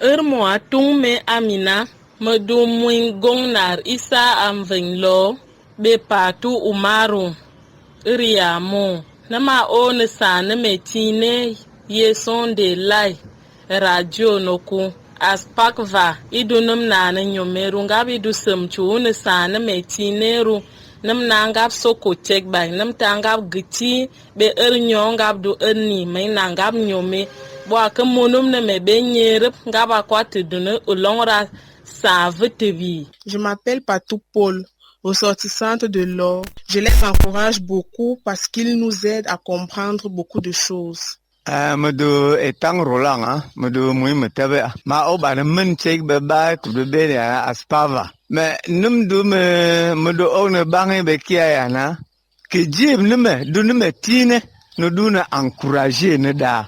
Mo atung me Amina, me do mwing gong nar Isa amveng lo, be patu Umaru, ya mo. Nama o ne sa ne me tine ye son de lai, radio noku. Aspak va, idunum na ne nyomeru ngabi du semchu ne sa ne me tineru. Nam nangap soko check by nam tangap giti be nyongap do ni me nangap nyome bo akamonum ne me be nyerep ngaba kwate dune ulongra sa vetevi. Je m'appelle Patou Paul, ressortissante de l'or. Je les encourage beaucoup parce qu'ils nous aident à comprendre beaucoup de choses. Medo etang rolang medo mui metabe ma oba ne men check be ba ku be ya aspava me num du medo one bange be kia ya na ke jib ne me du ne me tine no du na encourager ne da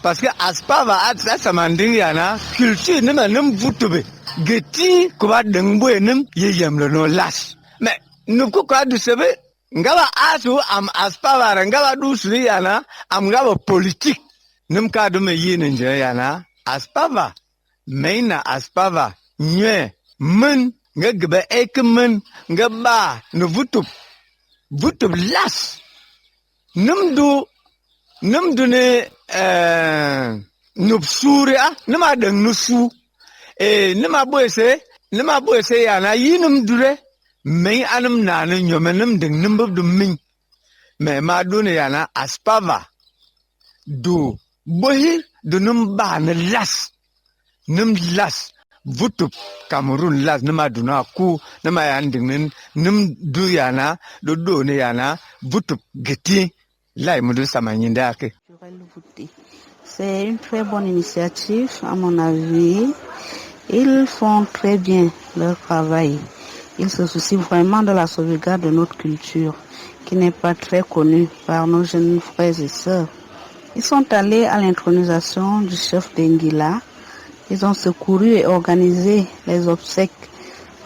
parce que aspava at sa manding ya na culture ne me num vutube geti ko ba dengbo enem ye yam no las me nu ko ka du sebe ngaba asu am aspava ngaba du suri yana am ngaba politique nim ka du me yin nje yana aspava meina aspava nye men ngebe ekmen ngaba no vutub las nim du ne nupsuria nima deng nusu nima boese yana yinum dure men anum nanu nyomenum ding nimbub du min me ma du ne yana aspava du bohi du num ba ne nim las vutup Cameroon las nima du na ku nima yan ding nim du yana do ne yana vutup geti lai mudu samanyinda ke. C'est une très bonne initiative à mon avis. Ils font très bien leur travail. Ils se soucient vraiment de la sauvegarde de notre culture, qui n'est pas très connue par nos jeunes frères et sœurs. Ils sont allés à l'intronisation du chef d'Enguila. Ils ont secouru et organisé les obsèques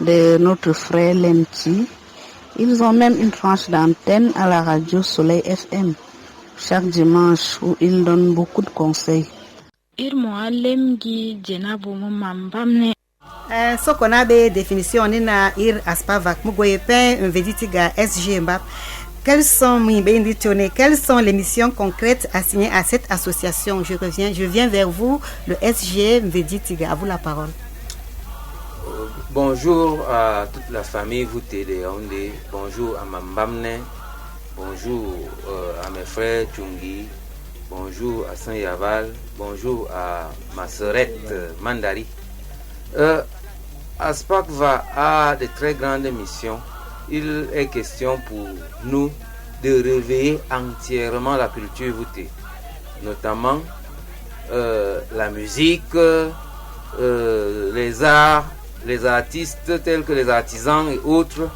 de notre frère Lemti. Ils ont même une tranche d'antenne à la radio Soleil FM chaque dimanche où ils donnent beaucoup de conseils. So qu'on be définition na ir aspavak mugoye pen veditiga SG Mbap. Quelles sont les missions concrètes assignées à cette association? Je viens vers vous, le SG Veditiga. À vous la parole. Bonjour à toute la famille Vouté de Yaoundé. Bonjour à Mambamne. Bonjour à mes frères Tchungi. Bonjour à Saint-Yaval. Bonjour à ma sœurette Mandari. Aspakva a de très grandes missions. Il est question pour nous de réveiller entièrement la culture voûtée, notamment la musique, les arts, les artistes tels que les artisans et autres,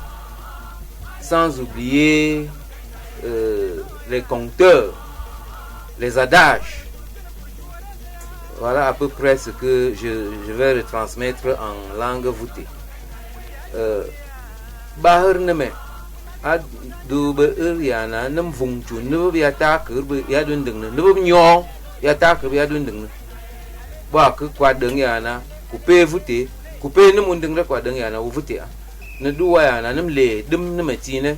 sans oublier les conteurs, les adages. Voilà à peu près ce que je vais retransmettre en langue voûtée. Bahar neme ad du be yana nam vung chu ne ya ta ke be ya dun ding ne be nyo ya ta ke ya dun ding ne ba ke kwa ding yana ku pe voûtée ku pe ne mun ding re kwa ding yana u voûtée ne du wa yana nam le dim ne ma ti ne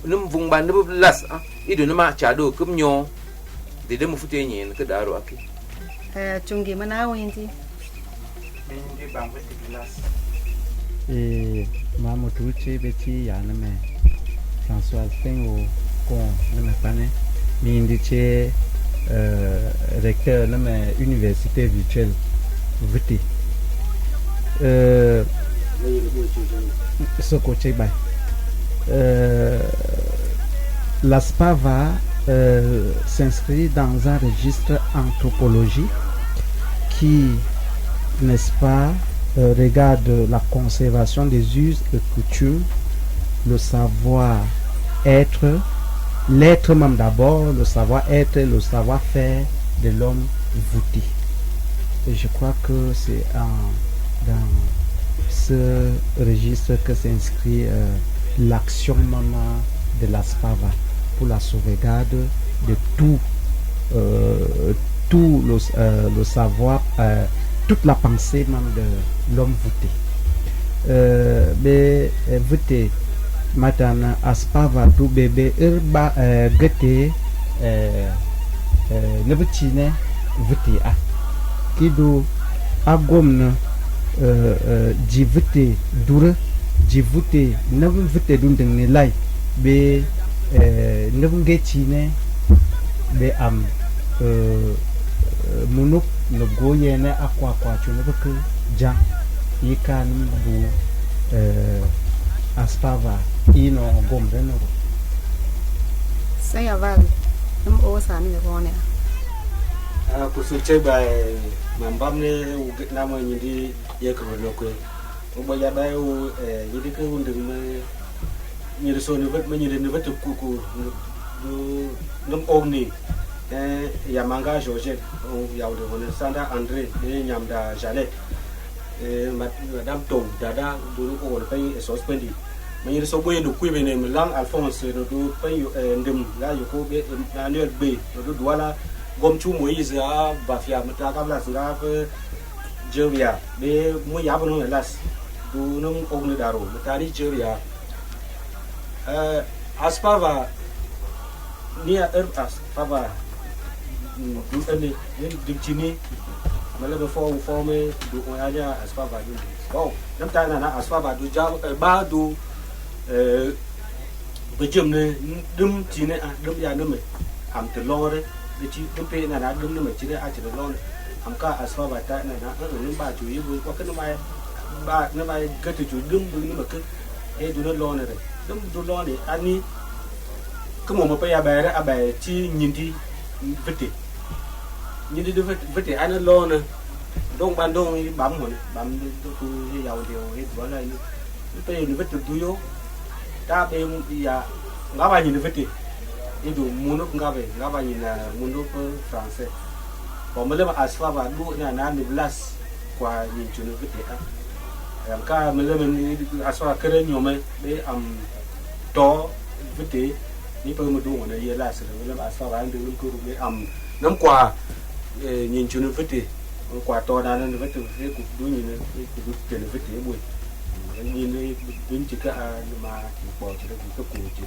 nam vung ban ne be las i du ne ma cha do kum nyo de dem voûtée nyen ke daro aki Chungi mana winti ndi bang voûtée las Mamotuche beti yaname François Tengo kon name pane mindiche recteur name université virtuelle viti Sokoche bay la SPAVA s'inscrit dans un registre anthropologique qui, n'est-ce pas, regarde la conservation des us et coutumes, le savoir-être, l'être même d'abord, le savoir-être et le savoir-faire de l'homme voûté. Et je crois que c'est dans ce registre que s'inscrit l'action même de la SPAVA pour la sauvegarde de tout le savoir, toute la pensée même de l'homme voûté. Voûté matana aspava du bébé urba gete nebutine voûté a kido agomna ji voûté dure ji voûté nebu voûté dundeng ni lai be nebu getine be am munuk no goyene akwa chune beke jan yikan bu aspava ino gomreno Saya vale o sa ni ko ne kusuche ba mambam ne u na mo nyindi ye ko no ko o ba ya ba u yidi ko ndum me nyiri so ni vet me nyiri ni vet ku num omni ya manga George ya de wona Sandra André ne nyamda Jalet madame Tom dada do ko won pay suspendi manyir so boye do kuibe ne lang Alphonse do pay ndem la yoko be annuel be do douala gom chu Moïse a bafia mata kabla singa fe Jevia be mo ya bono las do num ogne daro matari Jevia aspava nia aspava du ane dictini mala be fo me du oya aspava du bon nam ta na aspava du ja ba du bejum ne dum tine a dum ya dum am te lore de ti dum pe na dum ne ti a ti lore am ka aspava ta na num ba ju yi bu ko ke mai ba ne mai ke ti ju dum bu ni ma ke e du ne lore re dum du lore ani ke mo pe ya ba re a ba ti nyindi vete nyindi de vete ana lore đông ban đông bấm rồi bấm tôi giàu điều hết bỏ lại bây giờ vết được yo ta bên giờ ngã bài nhìn vết đi đi đủ muốn nước ngã bài nhìn là muốn nước français còn mới là asfa và đu là na niblas qua nhìn chuyện vết đi làm ca mới là mình asfa cái đấy nhiều mấy để to vết đi ní bây giờ đu ở đây là sẽ là asfa và anh đừng cứ để nắm quà nhìn chuyện vết đi quả to đa nên phải từ cái cục đuôi nhìn cái cục tiền phải thế bụi nhìn cái biến chỉ cả mà bỏ chỉ được cái cục chỉ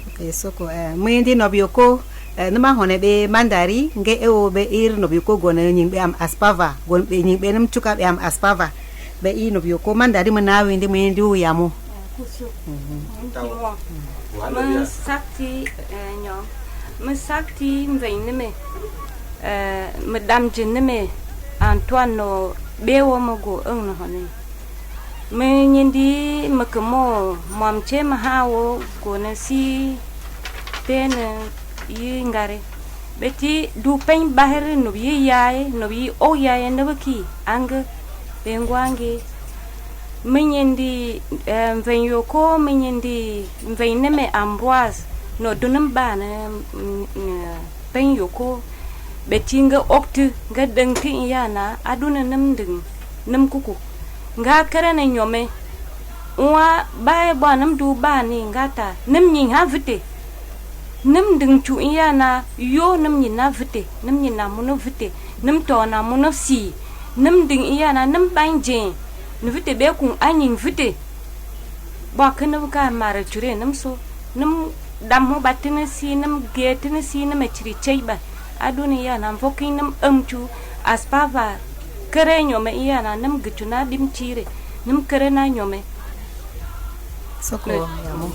okay so ko mwendi nobioko nima hone be mandari nge eo be ir nobioko gona nyin be am aspava gon be nyin be nam chuka be am aspava be i nobioko mandari manawi ndi mwendi u yamo sakti nyo sakti mveineme madame Jeneme Antoine bewo mago no hone me nyindi makamo mamche mahawo gona si pen yi ngare beti du pen bahre no yi yae no yi o yae no baki ang bengwange me nyindi venyoko me nyindi veineme Ambroise no dunam bana pen yoko betinga oktu ga dangti yana aduna nam kuku nga karana nyome wa bae ba nam du ba ni ngata nam nyin ha vite nam ding chu yana yo nam nyin na vite nam nyin na muno vite nam to na muno si nam ding yana nam banje nu vite be kun anyin vite ba kana ka mara chure nam so nam dam ho batina si nam getina si nam chiri cheiba aduna yana vokin nam amchu aspava kare nyome yana nam gituna dim chire nam kare na nyome soko yamo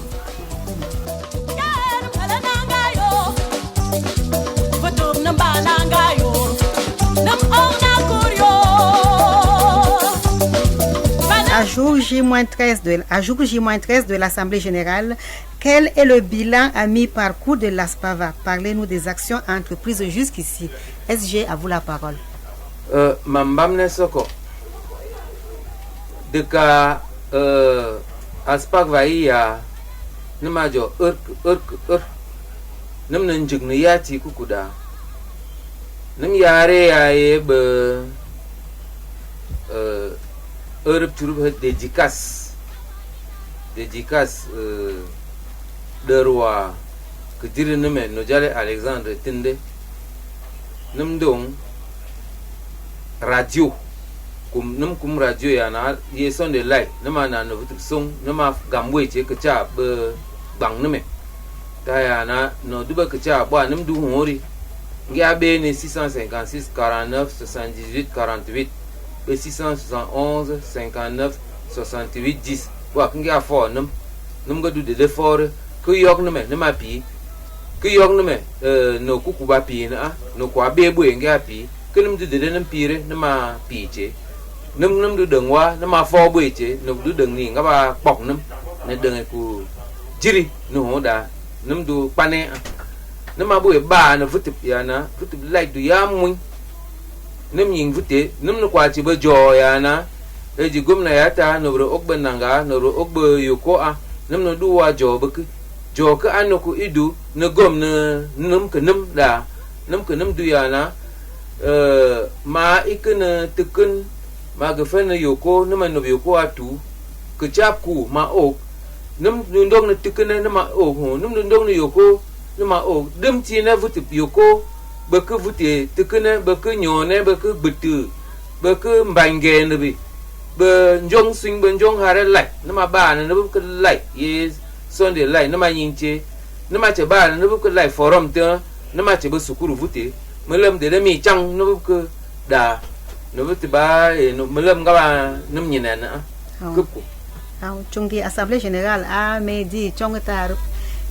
À jour J-13 de l'Assemblée générale, quel est le bilan à mi-parcours de l'ASPAVA? Parlez-nous des actions entreprises jusqu'ici. SG, à vous la parole. Mambamne soko. Deka ASPAVA iya namajo nam nanjig na yati kukuda. Nam yare yaye be Europe turub dédicace de roi que dire neme no jale Alexandre Tinde num dong radio kum radio ya na ye son de lai nama na no vutu song nama gamwe che ka cha be bang neme ta ya na no duba ka cha ba nam du hori ngia be ne 656 49 78 48 be 671 59 68 10 wa ngia fo nam ga du de for ku yok neme nama pi ku yok neme no ku ba pi na no kwa be bu ngia pi ku nam du de nam pi re nama pi che num du đường qua nó mà pho bưởi chế num du đường nhìn các bà bọc num nên đường này cu chiri nó hồ đà num du pane nó mà bưởi bà nó vứt tiệp ya na vứt tiệp lại du ya mui num nhìn vứt tiệp num nó qua chỉ bơ giò ya na đây chỉ gom này ta nó bơ ốc bên nanga nó bơ ốc bơ yoko a num nó du qua giò cái ăn nó cu idu nó gom nó num cái num đà num cái num du ya na mà ikun tukun mà cái phần này yoko nó mà nó yoko atu cái chap cu mà ốc nấm đông nó tực cái nó mà ốc hồ nấm đông nó yoko nó mà ốc đâm chi nó vứt yoko bơ cứ vứt tực cái nó bơ cứ nhỏ nó bơ cứ bự tử bơ cứ bành ghê nó bị bơ njong sinh bơ njong hà ra lạnh nó mà bà nó bơ cứ lạnh ye son để lạnh nó mà nhìn chế nó mà chỉ bà nó bơ cứ lạnh forum tơ nó mà chỉ bơ sukuru vứt mới lâm để mi chăng nó bơ cứ đà nó vứt ba nó mới lâm các bà nấm nhìn này nữa cướp của trong cái Assemblée Générale a me di trong cái ta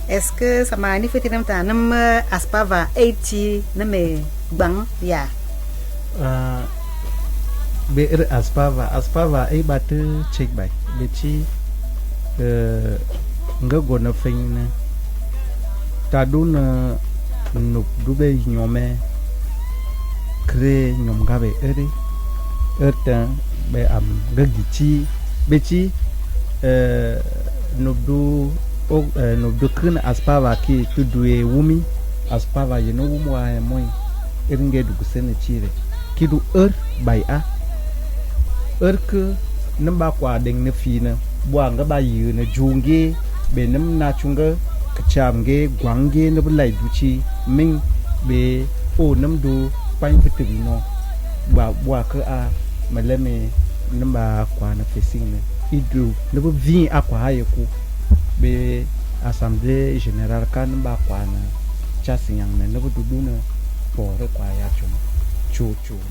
est-ce que ça m'a fait nam ta nam aspava 80 nam me bang ya be aspava ai ba tu check bai be chi nga gona fin na ta du na nup du be nyome kre nyom ga be ere erta be am gagichi be chi nobdu kun aspava ki tu duwe wumi aspava yeno wumu wa moy eringe du kusene chire ki du bai a ke namba kwa deng ne fina bwa nga ba yu na junge be nam na chunga kchamge gwangge ne bulai duchi ming be o nam du pain pitino bwa ka a malame namba kwa na facing ne idu ne bu vi akwa hayeku be Assemblée Générale kan namba kwa na chasinyang ne bu dudu na pore kwa ya chu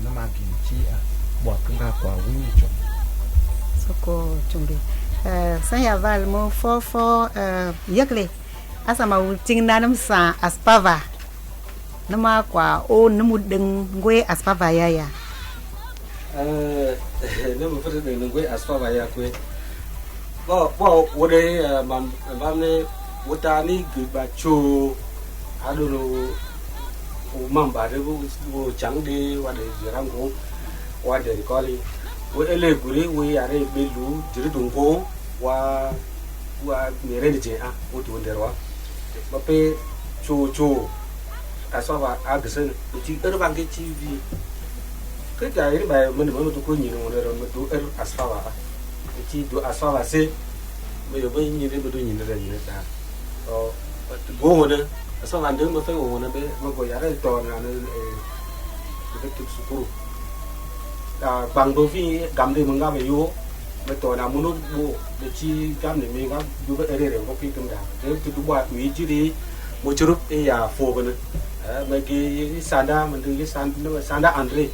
na maginchi a bwa ka kwa wi chu soko chungi saya val mo fo yakle asama uting nanam sa aspava nama kwa o namu deng ngwe aspava ya namu fere deng ngwe aspava ya kwe bo wo de mam ne wotani gba cho adono o mamba de bo changde wa de rango wa de koli wo ele guri wo yare belu jiri dungo wa mere de je a wo to nderwa ba pe cho asawa agsen ti bang ke tv ke dai ba mun to ko ni no ro to asawa ti do asawa se me yo ba ni de do ni de ni ta o go ne asawa ndu ma fe wo ne be ma go yare to na ne de tu sukuru bằng đôi khi gắm thì mình gặp về yêu bây giờ nào muốn bộ để chi gắm để mình gặp dù vậy để có khi cầm đá thế thì chúng ta quý chứ đi một chút ấy à phô bên này mấy cái sanda mình từ cái sanda Andre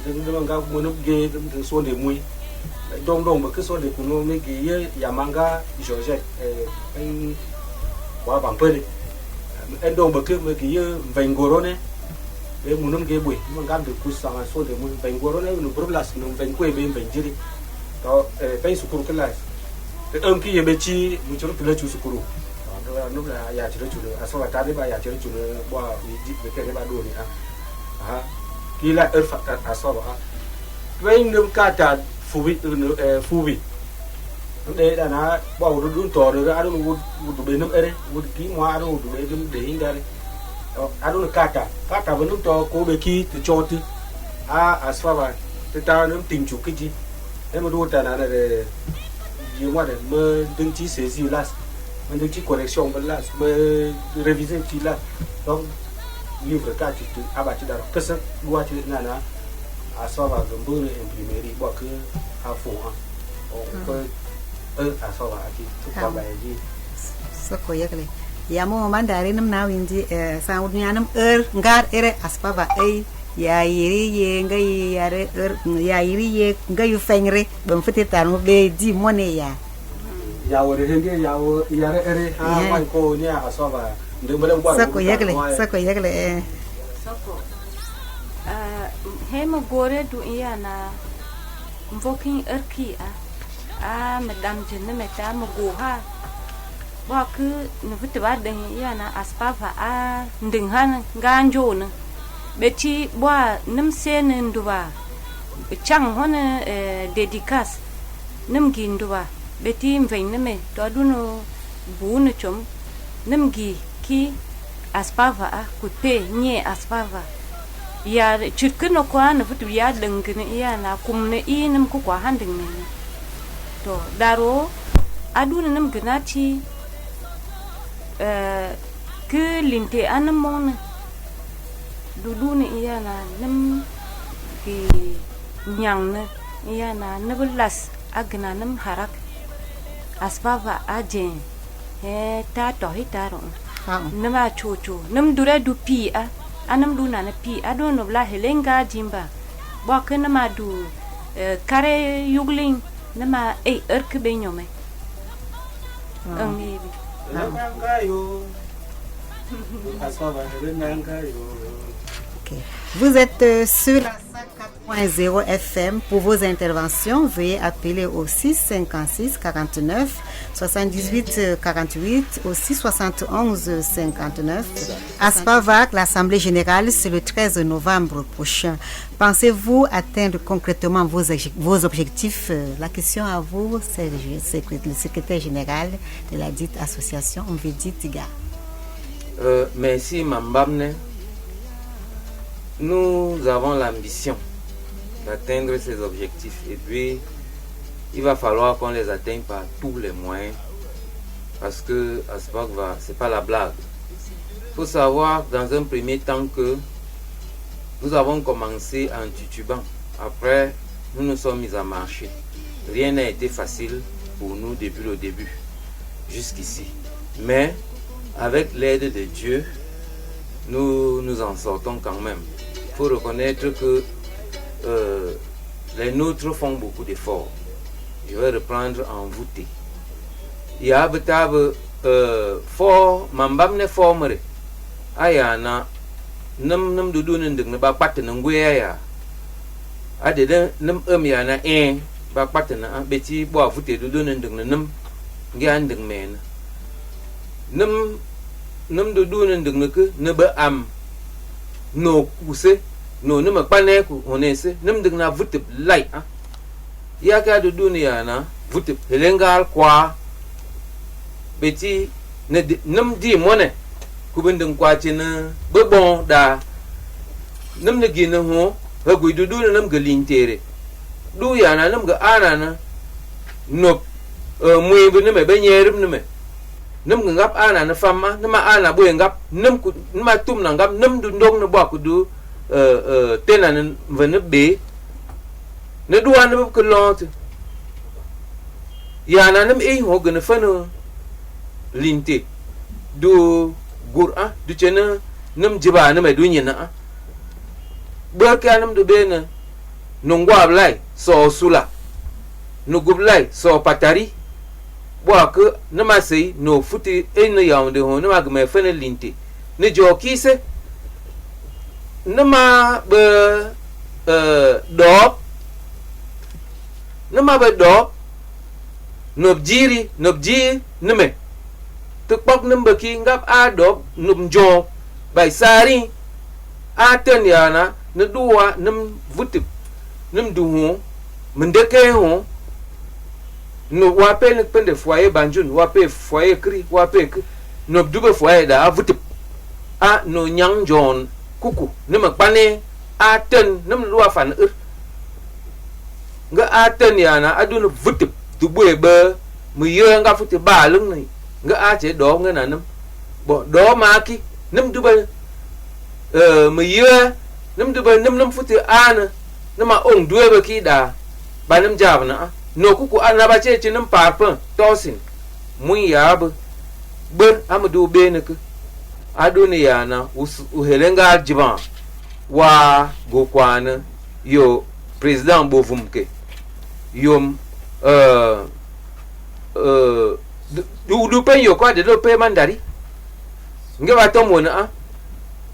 thì mình gặp muốn nó ghê từ xuân để mui đông mà cứ xuân để cũng mấy cái Yamaha George anh quá bằng phơi anh đông mà cứ mấy cái vành goro này be munum ge bui mun gam de kusanga so de mun ben goro ne no problas no ben kwe ben jiri to pe sukuru kala te ki ye be chi mu churu kala chu sukuru no la ya churu chu aso ta de ba ya churu chu bo ji be ke ba do ni ha ki la aso ba ben num ka ta fuwi de da na bo du to de a do du be num ere du ki mo a do du be dum de hingare adun kata vẫn lúc cho cô bé kia từ cho chứ asfava thì ta nó tình chủ cái gì em mà đua ta là để nhiều quá để mơ đừng chỉ sẽ gì là mà đừng chỉ correction vẫn là mơ revision chỉ là donc livre cả chỉ từ bà chỉ đã cái sắc đua chỉ là asova gumbu imprimerie bo que a fo on peut asova aqui tu pa ba ji soko yakle yamo mandari nam na windi sa udnyanam ngar ere aspava ai ya yiri ye ngai yare ya yiri ye ngai fengre bam fete tanu be di mone ya wore henge ya yare ere man ko nya asova ndem bele ngwa sako yakle soko hema gore du yana mvoking erki a madam jenne meta mo ha ba ku no fete ba den yana aspava a nding han ganjo na beti bwa nimsen nduba chang hona dedikas nimgi nduba beti mvein neme to duno bunu chom nimgi ki aspava a kupe nye aspava ya chutkuno kwa na futu ya dengene ya na kumne inem ku kwa handing ne to daro aduna nim gnati ke linte anamon dudune iya na nim ki nyang ne iya na nebelas agna nim harak asbaba ajen ta to hitaro nema chocho nim dura du pi anam du na pi ado no bla helenga jimba ba ke nama du kare yugling nama erke benyome ngi nangayo asbaba nangayo. Vous êtes sur la 104.0 FM. Pour vos interventions, veuillez appeler au 656 49 78 48 au 671 59. À Spavac, l'Assemblée générale, c'est le 13 novembre prochain. Pensez-vous atteindre concrètement vos objectifs? La question à vous, c'est le secrétaire général de la dite association Onvedi Tiga. Merci, Mambamne. Nous avons l'ambition d'atteindre ces objectifs et puis il va falloir qu'on les atteigne par tous les moyens parce que Aspak c'est pas la blague. Il faut savoir dans un premier temps que nous avons commencé en titubant. Après, nous nous sommes mis à marcher. Rien n'a été facile pour nous depuis le début jusqu'ici. Mais avec l'aide de Dieu, nous nous en sortons quand même. Il faut reconnaître que les nôtres font beaucoup d'efforts. Je vais reprendre en voûté. Il y a betab fort mambam ne formere ayana nam dudu ndeng ne ba pat ne ngwe ya adede nam yana ba pat na beti bo voûté dudu ndeng ne nam ngi ndeng men nam dudu ndeng ne ke ne ba am no kuse no ne ma kpane ku honese nem ding na vutip lai ya ka do dunia na vutip helengal kwa beti ne nem di mone ku binding kwa china be bon da nem ne gina ho ha gu du nem galintere du ya na nem ga ana na no mui be ne me be nyerim ne me nem ngap ana na fama nem ana bu ngap nem ku ma tum na ngap nem du ndong ne ba ku du tenan vene be ne duan ne ko lot ya na nem ho gene fano linte du gura du chena nem jiba ne me du nyina ba ka nem du be ne nongwa blai so sula no gublai so patari bo ka ne ma sei no futi en ya de ho ne ma me fene linte ne jo kise nama be dop nama be dop nobji neme tuk bok number ki ngap a dop num jo bai sari a ten yana ne duwa num vutip num du ho mendeke ho no wa pe ne pende foyer banjun wa pe foyer kri wa pe nob du be foyer da vutip a no nyang jon kuku nema kpane aten nem lua fan nga aten yana aduna vutip dubu be mu ye nga futi ba lung ni nga a che do nga na nem bo do ma ki nem du ba mu ye nem du ba nem futi ana nama ong duwe ba ki da ba nam jab na no ku anaba che chinam parpa tosin mun ya ba ber amadu be ne ku aduni ya na uhelenga jiban wa go kwana yo president bovumke yom du pe yo kwa de do pe mandari nge ba to mo na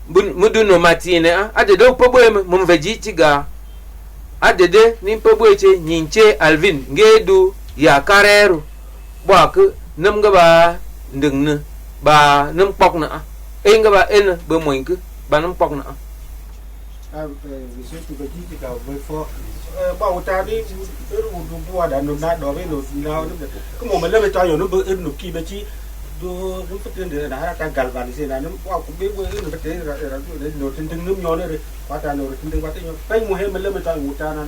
mudu no matine ade do po boy mum veji tiga ade de ni po boy che nyinche alvin nge du ya kareru ba ku nam ga ba ndeng ne ba nam pok na nga ba en ba moy ku ba nam pok na vi tu veji tiga voi fo ba uta ni du bua da no na do ve no na ko mo me le ta yo no be no ki be chi do no pete de da ta galvanise na no wa ku be no pete ra no tin tin num yo ne wa ta no tin tin wa ta yo pe mo he me le ta uta na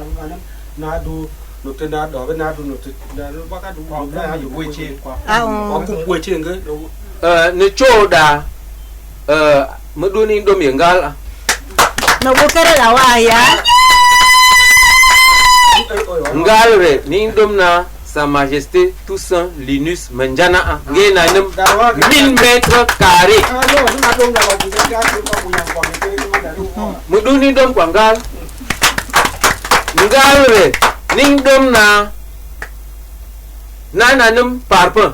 na du no te na do ve na du no te na wa ka du na yo we che kwa wa ku we che nge ne cho da mu du ni do mi ngal no bukere la wa ya ngalre ni domna Sa Majesté Toussaint Linus Manjana nge na 1000 mètres carrés muduni dom kwangal ngalre ni domna nana num parpa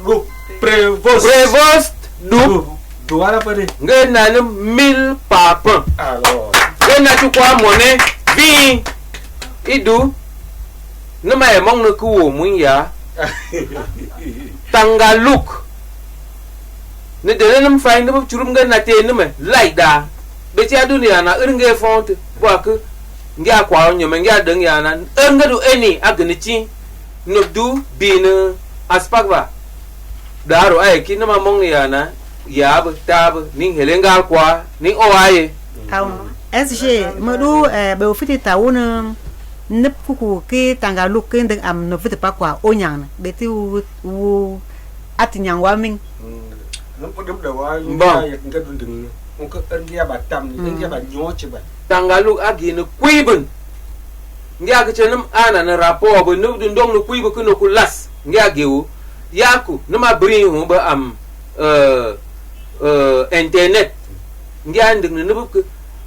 du prévost du wala pare nge na 1000 parpa alors nge na tu kwa monnaie vi idu nama emong na kuwo mun ya Tangaluk ne de nam fay ne churum nga na te ne me laida be ti adunia na irnge font bo ak ngi akwa nyome ngi adeng ya na nga du eni agnichi no du bin aspagba daro ay ki nama mong ya na ya ba tab ni helenga kwa ni oaye SG modu be ofiti tauna nep kuku ke Tangaluk ke ndeng am no vite pa kwa onyang beti u atinyang wa ming nó có đúng đầu ai ya cái đừng không có ân gia bà tâm ân gia bà nhó chứ bà Tangaluk agi no kuibun ngia ke chenam ana na rapport bo no dong no kuibu ku no kulas ngia geu yaku no ma bri hu ba am internet ngia ndeng no bu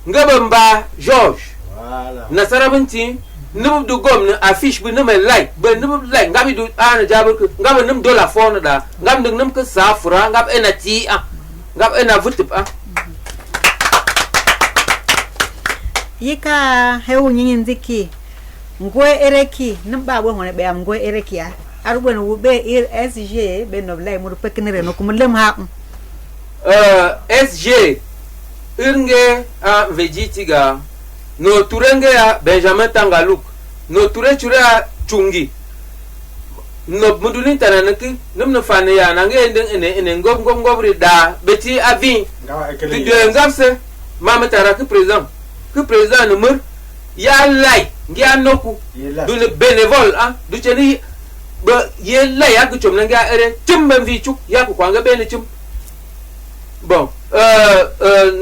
ngaba mba George voilà na sarabunti num du gom na affiche bu num like be num like ngabi du ana jabur ku ngaba num dollar phone da ngam ding num ka safura ngab ena ti ngab ena vutip yika hewu nyin ziki ngwe ereki num ba bo hone be am ngwe ereki arubo no be ir SG be no like mu pekinere no kum lem ha SG irnge a vejitiga no turenge ya Benjamin Tangaluk no ture chure a chungi no mudulin tananaki num no fane ya nange ene ngom da beti avi tu de ngapse mama taraki président que président no mur ya lai ngia noku du le bénévole du cheni ba ye lai ya ku chomna ngia ere timben vi chuk ya ku kwanga bene chum bon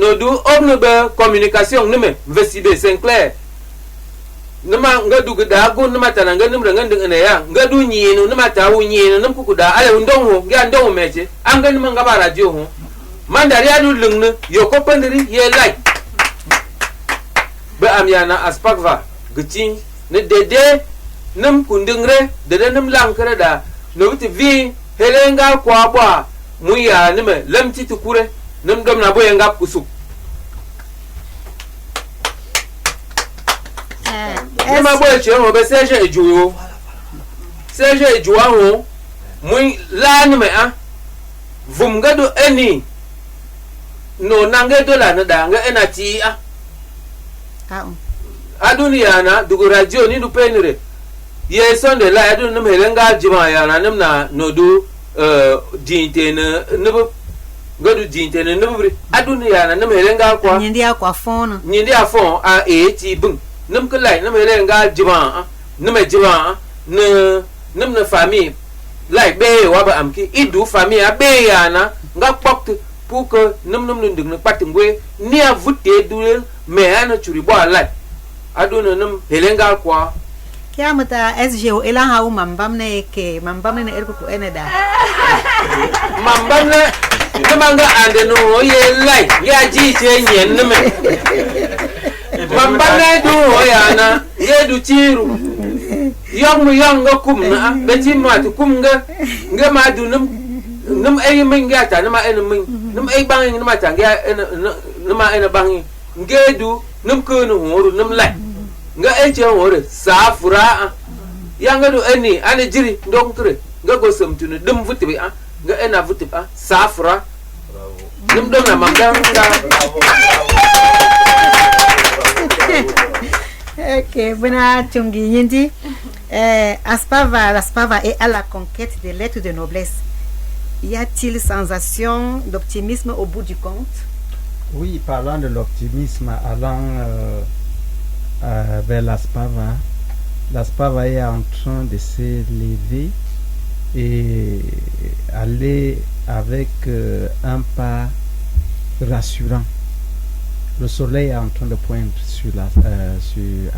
no du omno be communication nume vesibe Sinclair numa ngadu gada go numa tananga numra nganding ene ya ngadu nyinu numa tawu nyinu num kukuda ale ndongo ngia ndongo meche anga numa ngaba radio ho mandari adu lungne yoko pandiri ye like be amyana aspakva gitin ne dede num kundingre dede num lankre da no biti vi helenga kwa bwa muya nime lamti tukure num dom na boye ngap kusuk nima boye chero be seje ejuyo seje ejuwa ho muy la nime vum gado eni no nange dola na da nga enati adunia na dugu radio ni du penire ye sonde la adu num helenga jima ya na num na nodu dinte na nubu godu dinte na nubu adunia na num helenga kwa nyindi akwa phone nyindi afon a ti bung num ko lai num helenga jima num jima ne num na famille lai be wa ba amki idu famille a be ya na nga pok pour que num ndung na patingwe ni a vutte dulel me ana churi bo lai aduna num helengal kwa Kia mata SGO ela hau mambam ne ke mambam ne erku ko eneda. mambam ne manga ande no ye lai ya ji che nyen ne me mambam ne du oyana ye du chiru yong mu yong ga kum na beti ma tu kum ga ma du num ay min ga ta ma en min num ay bang num ta ga num ma en bang ngedu num ko no horu num lai nga eche hore safura yanga do eni ane jiri ndong ture nga go samtune dum vutibi nga ena vutibi safura dum dom na manga Ok, bona chungi nyindi. Aspava est à la conquête des lettres de noblesse. Y a-t-il sensation d'optimisme au bout du compte? Oui, parlant de l'optimisme, allant vers l'Aspava est en train de s'élever et aller avec un pas rassurant. Le soleil est en train de poindre sur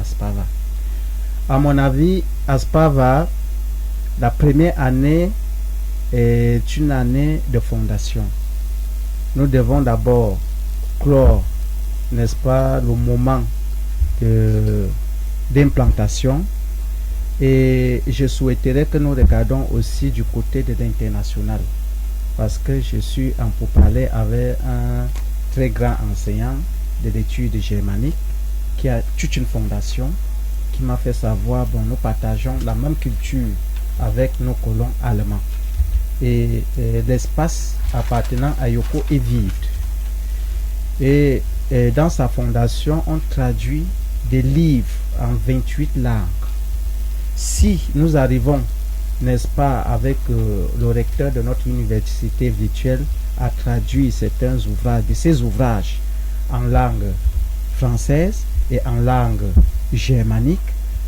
Aspava. À mon avis, Aspava, la première année est une année de fondation. Nous devons d'abord clore, n'est-ce pas, le moment d'implantation, et je souhaiterais que nous regardons aussi du côté de l'international, parce que je suis en pourparlers avec un très grand enseignant de l'étude germanique qui a toute une fondation, qui m'a fait savoir, bon, nous partageons la même culture avec nos colons allemands, et l'espace appartenant à Yoko est vide, et dans sa fondation on traduit des livres en 28 langues. Si nous arrivons, n'est-ce pas, avec le recteur de notre université virtuelle à traduire certains ouvrages, de ces ouvrages en langue française et en langue germanique,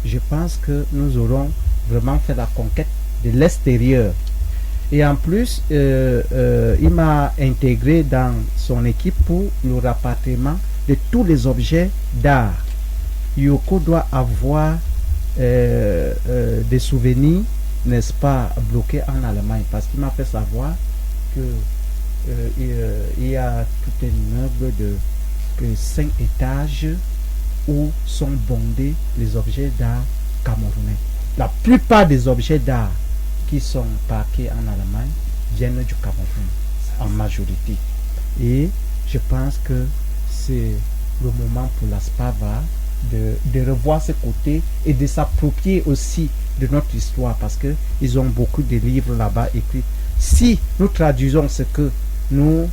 je pense que nous aurons vraiment fait la conquête de l'extérieur. Et en plus, il m'a intégré dans son équipe pour le rapatriement de tous les objets d'art. Yoko doit avoir des souvenirs, n'est-ce pas, bloqués en Allemagne, parce qu'il m'a fait savoir que il y a tout un immeuble de 5 étages où sont bondés les objets d'art camerounais. La plupart des objets d'art qui sont parqués en Allemagne viennent du Cameroun en majorité. Et je pense que c'est le moment pour l'Aspava de revoir ce côté et de s'approprier aussi de notre histoire, parce que ils ont beaucoup de livres là-bas écrits. Si nous traduisons ce que nous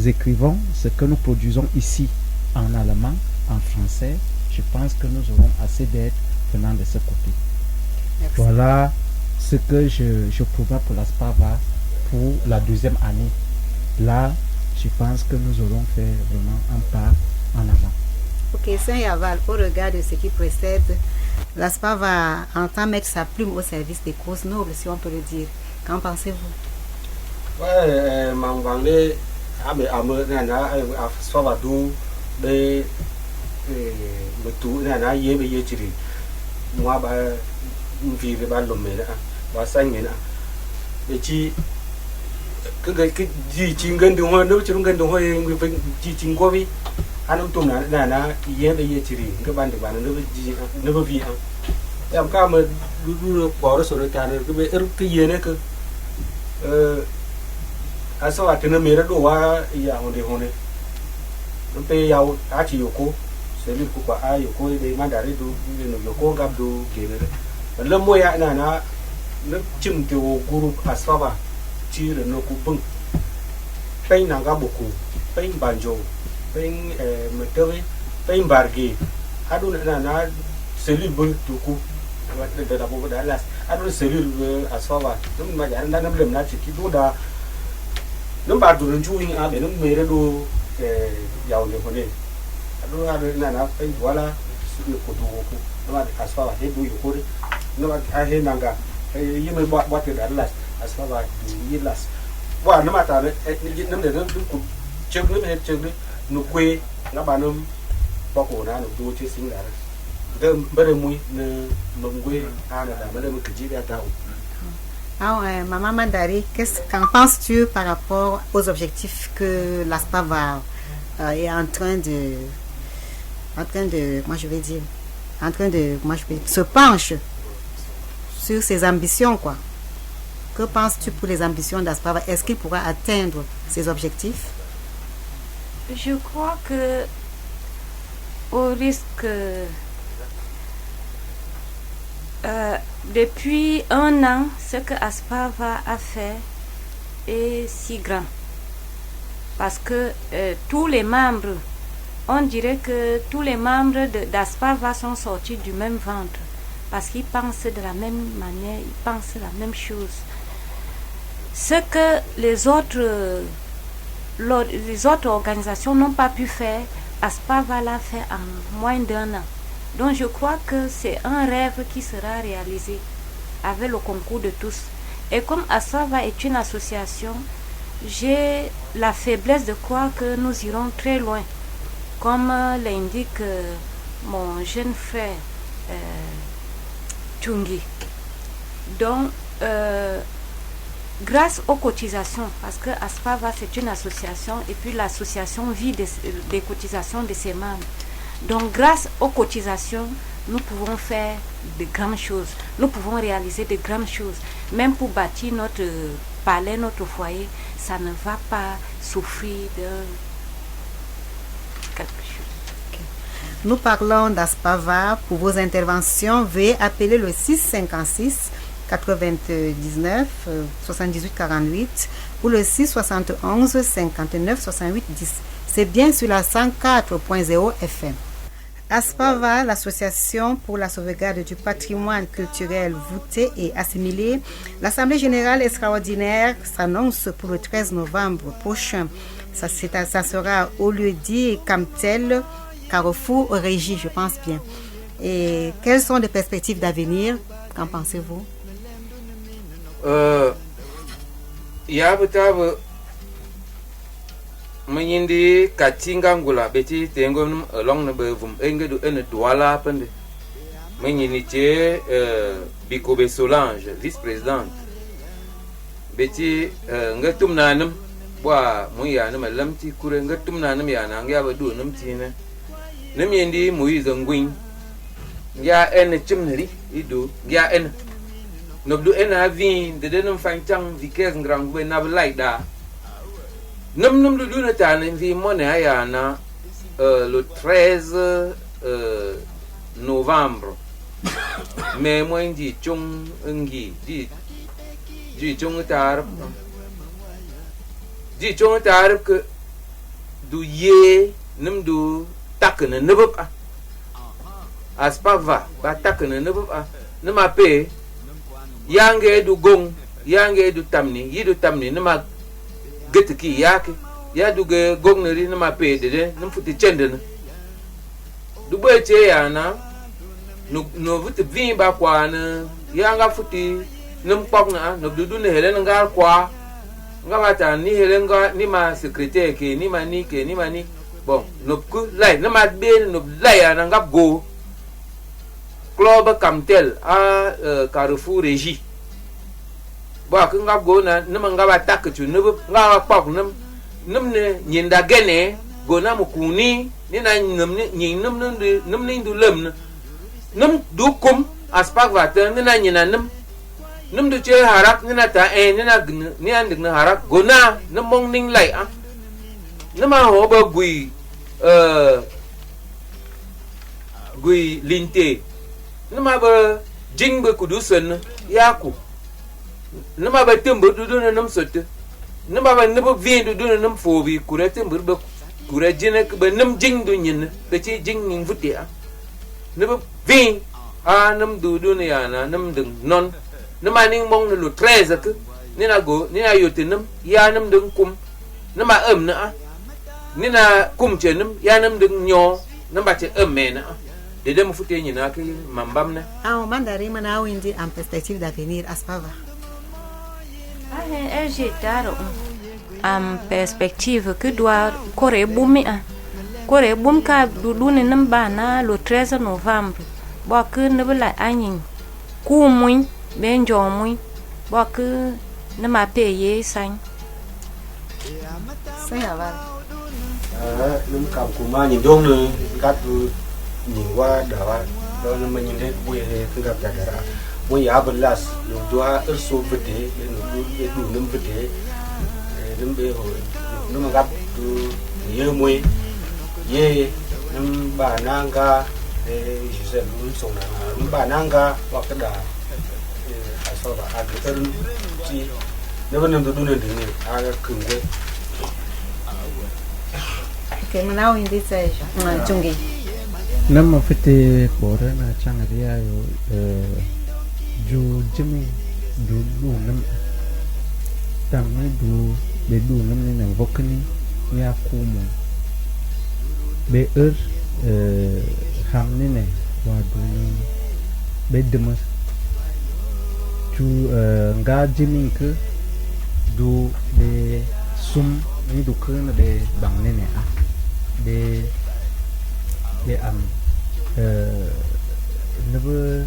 écrivons, ce que nous produisons ici en allemand, en français, je pense que nous aurons assez d'aide venant de ce côté. Merci. Voilà ce que je prévois pour l'Aspava pour la deuxième année. Là, je pense que nous aurons fait vraiment un pas en avant. Ok, Saint-Yaval, au regard de ce qui précède, l'Aspava entend mettre sa plume au service des causes nobles, si on peut le dire. Qu'en pensez-vous? Ouais, Mangwangé, Aspava dou, de tout, nana, yé, chiri. Moi, bah, une fille, bah, l'homme, bah, 5 minutes. Et chi, que ji chingan du hoa, no chungan du hoa, ji chingwavi. Anh tum na yé bây giờ chỉ cái ban được bạn nó bị vi em cao mà bỏ nó sổ được cả cái gì nữa cơ à sao thì nó mê nó đổ qua giờ hồn này nó tê giàu á chỉ có sẽ liên tục qua ai có để mang đại đi nó có gặp đồ kia đấy và lâm môi ai là nó chìm tiêu guru asfaba chỉ là nó cũng bưng tay nàng gặp bụng tay banjo bên metode bên bargi adu na celui bul tuku de la bobo da las adu celui asfava num ma ja na lem na chiki do da num ba du nju ing a be num mere do yaw ne ko ne adu na bên wala su ko do ko na asfava he do ko de no a he nanga yi me ba te da las asfava yi las wa na ma ta ne num de num ku chek num he chek nụ quê nó bà nôm bao cổ na nụ tu chưa sinh ra Maman Mandari, qu'en penses-tu par rapport aux objectifs que l'ASPAVA est en train de se penche sur ses ambitions, quoi? Que penses-tu pour les ambitions d'ASPAVA? Est-ce qu'il pourra atteindre ses objectifs? Je crois que, au risque, depuis un an, ce que ASPAVA a fait est si grand. Parce que tous les membres, on dirait que tous les membres d'ASPAVA sont sortis du même ventre. Parce qu'ils pensent de la même manière, ils pensent la même chose. Ce que les autres organisations n'ont pas pu faire, ASPAVA l'a fait en moins d'1 an. Donc je crois que c'est un rêve qui sera réalisé avec le concours de tous. Et comme ASPAVA est une association, j'ai la faiblesse de croire que nous irons très loin. Comme l'indique mon jeune frère Tchungi. Donc, grâce aux cotisations, parce que ASPAVA c'est une association et puis l'association vit des cotisations de ses membres. Donc grâce aux cotisations, nous pouvons faire de grandes choses. Nous pouvons réaliser de grandes choses. Même pour bâtir notre palais, notre foyer, ça ne va pas souffrir de quelque chose. Okay. Nous parlons d'ASPAVA. Pour vos interventions, veuillez appeler le 656 99 78 48 ou le 671 59 68 10. C'est bien sur la 104.0 FM. ASPAVA, l'association pour la sauvegarde du patrimoine culturel voûté et assimilé, l'Assemblée générale extraordinaire s'annonce pour le 13 novembre prochain. Ça sera au lieu-dit Camtel, Carrefour, Régie, je pense bien. Et quelles sont les perspectives d'avenir? Qu'en pensez-vous? Menyindi katinga ngula beti tengom along na bevum engedu ene douala pende menyini che Bikobe Solange vice-présidente beti ngatum nanam bwa muya na malamti kure ngatum nanam ya na ngya badu namti ne namyindi muyi zangwin ya ene chimneri idu ya ene nobdu ena vin de denum fanchang vikes ngrangwe na laida Num du Dunatan vi monayana le 13 novembre. Mais moi dit chung ngi di chung tar que du ye num du takne nebup ASPAVA ba takne nebup numa pe yange du gong yange du tamni yidu tamni numa getki yake ya duge gogneri na mape de num futi chende du beche ya na no vuti vin ba kwa na ya nga futi num pok na no du ne hele nga kwa nga mata ni hele nga ni ma secrétaire ke ni mani ke ni mani bon no ku lai na ma be no lai ya na nga go club Camtel a Carrefour Régie ba ku nga go na numa nga ba takchu nubu nga pak num ne nyinda gene go na mukuni ni na num ni num ni ndu lem num du kum ASPAVA ta ni na nyina num du che harak ni na ta ni na ni an na harak go na num mong ning lai a numa ho ba gui linte numa ba jing ba kudu sen yaku numa ba tembu du na num sotte numa ba nubu vin du na num fobi kure tembu ba kure jine ba num jing du nyin ba chi jing ning vuti a nubu vin a num du na ya na num ding non numa ning mong na lu 13 ke ni na go ni na yote num ya num ding kum numa na a ni na kum che num ya num ding nyo numa che me na de dem futi nyin na ke mambam na Mandari mana windi en perspective d'avenir ASPAVA. En perspective que doit Corée Boumi. Corée Boum ka dudune nambana le 13 novembre. bo ku ne bla anyin ku muin ben jo muin bo ku ne ma payer sang Aval. Num kam kuma nhìn dong ne kat nhìn qua da đó là mình nhìn bùi cái gặp đại ra bùi áp las nó doa ở số vật thể nó đủ năm vật thể năm bê hồi nó mà gặp nhiều mùi ye năm bà nang ca chỉ sẽ luôn sống là năm bà nang ca hoặc cái đà sao bà ăn cái tên chi nếu vẫn năm tôi đun được này ăn cứng quên cái mà nào hindi seja chung gi Nama fete bora na changa dia yo ju jimi du nam tam ne du be du nam ne na vokni ni akumu be ham ne wa du be demas ju nga jimi ke du be sum ni du ke na be bang ne a be am never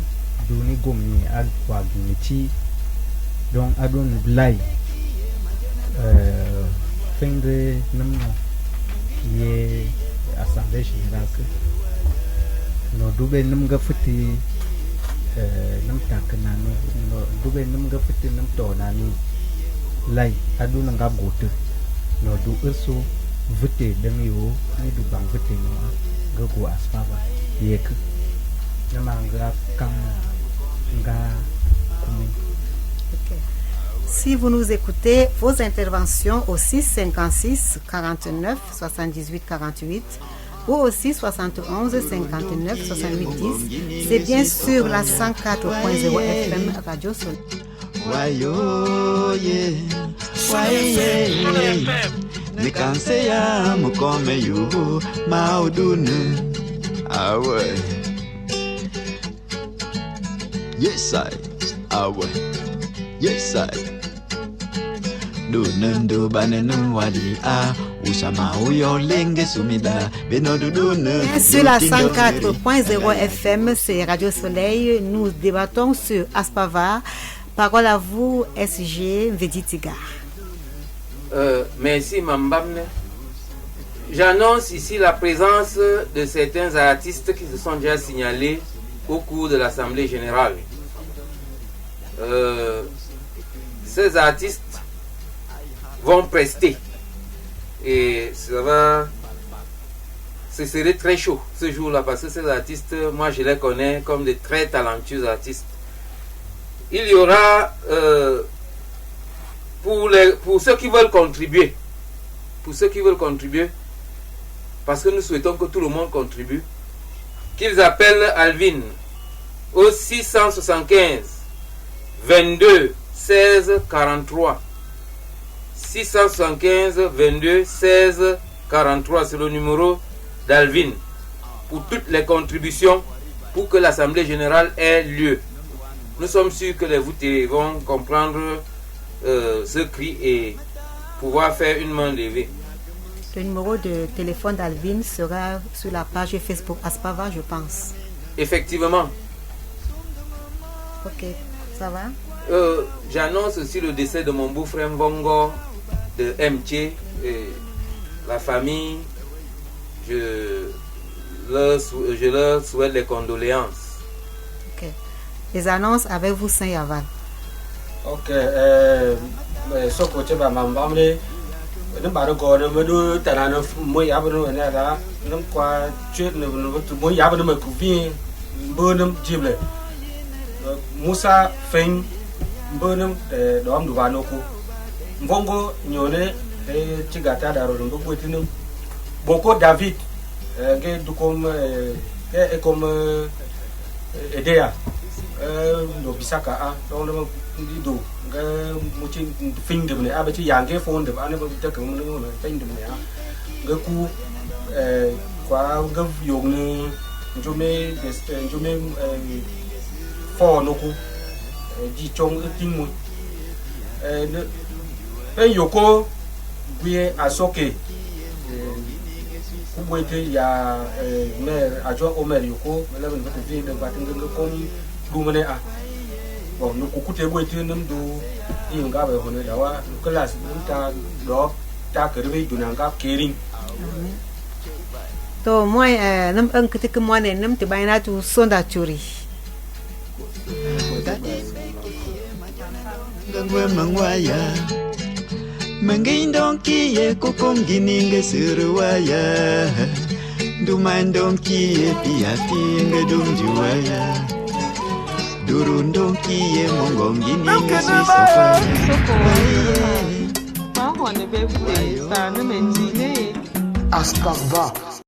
do ni gomni ag wagni donc adon blay fingre namno ye assemblée générale no dube nam ga futi nam takana no dube nam ga futi nam to nani lay aduna nga gote no du eso voter dan yo ni du bang voter no ga go aspava yek namanga kam nga kumi. Si vous nous écoutez, vos interventions au 656 49 78 48 ou aussi 71 59 68 10, c'est bien sûr la 104.0 FM Radio Soleil. Nikansea mukome yu maudunu awe. Yes I awe. Yes I dunundu banenu wadi a usama uyo lenge sumida benodudunu. Sur la 104.0 FM, c'est Radio Soleil. Nous débattons sur Aspava. Parole à vous, SG Veditigar. Merci Mambamne. J'annonce ici la présence de certains artistes qui se sont déjà signalés au cours de l'Assemblée générale. Ces artistes vont prester et ce serait très chaud ce jour-là parce que ces artistes, moi je les connais comme de très talentueux artistes. Il y aura pour ceux qui veulent contribuer, parce que nous souhaitons que tout le monde contribue, qu'ils appellent Alvin au 675 22 16 43. 675 22 16 43, c'est le numéro d'Alvin pour toutes les contributions pour que l'Assemblée générale ait lieu. Nous sommes sûrs que les voûtés vont comprendre ce cri et pouvoir faire une main levée. Le numéro de téléphone d'Alvin sera sur la page Facebook Aspava, je pense. Effectivement. Ok, ça va. J'annonce aussi le décès de mon beau-frère Vongo de MT. La famille, je leur souhaite les condoléances. Ok. Les annonces avec vous, Saint-Yaval. Ok, so ko che ba mambamle ne ba ro go ne medu tanana mo ya ba no na da nam kwa che ne mo ya ba ne ku vi bo nam jible Musa Fen bo nam do am du ba no ku Mbongo nyone e chigata da ro ndo bo tinu Boko David ge du comme e comme Edea no bisaka a donc le do nga mo ci fin de ne a ba ci yange fon de ba ne ba te ko mo no tin de ne a nga ku kwa nga yong ne njome fo no ku ji chong tin mo ne pe yoko gwe asoke kuboite ya mer ajo omer yoko le ben vete vi de batin de kom du mene a bon no kukute boite num du inga be hono da wa class ta do ta kerbe dunanga kering to moi nam ang ketika moi nam te baina tu sonda churi ngwe mangwaya mangindonki ye kokongininge surwaya dumandonki ye piati ngedumjuaya durundonki ye mongongininge sisafaya Asparva